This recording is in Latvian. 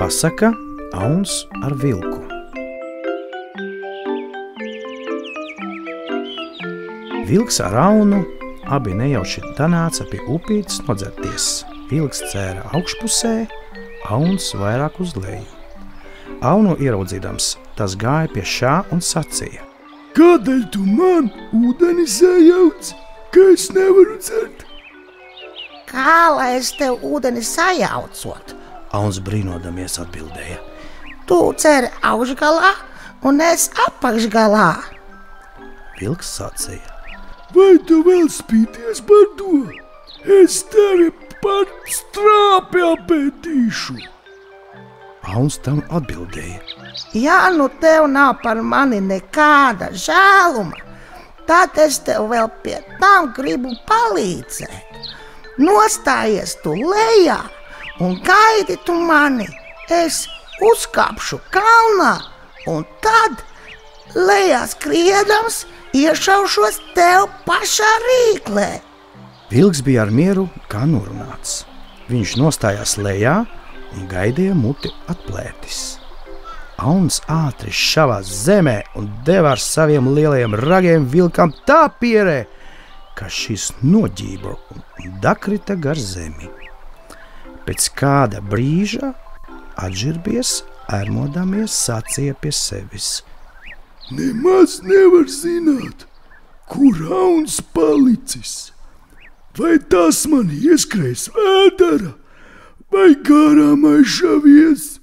Pasaka Auns ar vilku. Vilks ar Aunu abi nejauši danāca pie upītes nodzerties. Vilks cēra augšpusē, Auns vairāk uz leju. Aunu ieraudzīdams, tas gāja pie šā un sacīja: Kādēļ tu man ūdeni sajauc, ka es nevaru dzert? Kā lai es tev ūdeni sajaucot? Auns brīnodamies atbildēja: Tu ceri augšgalā un es apakšgalā. Vilks sacīja: Vai tu vēl spīties par to? Es tevi par strāpi apēdīšu. Auns tam atbildēja: Ja nu tev nav par mani nekāda žēluma, tad es tev vēl pie tam gribu palīdzēt. Nostājies tu lejā un gaidi tu mani. Es uzkāpšu kalnā un tad, lejā skriedams, iešaušos tev pašā rīklē. Vilks bija ar mieru kā norunāts. Viņš nostājās lejā un gaidīja muti atplētis. Auns ātri šavās zemē un deva ar saviem lielajiem ragiem vilkam tā pierē, ka šis noģība un dakrita gar zemi. Pēc kāda brīža atžirbies, ērmodamies, sacīja pie sevis: Nemaz nevar zināt, kur Auns palicis. Vai tas man ieskrēs vēdera, vai garām aizšavies?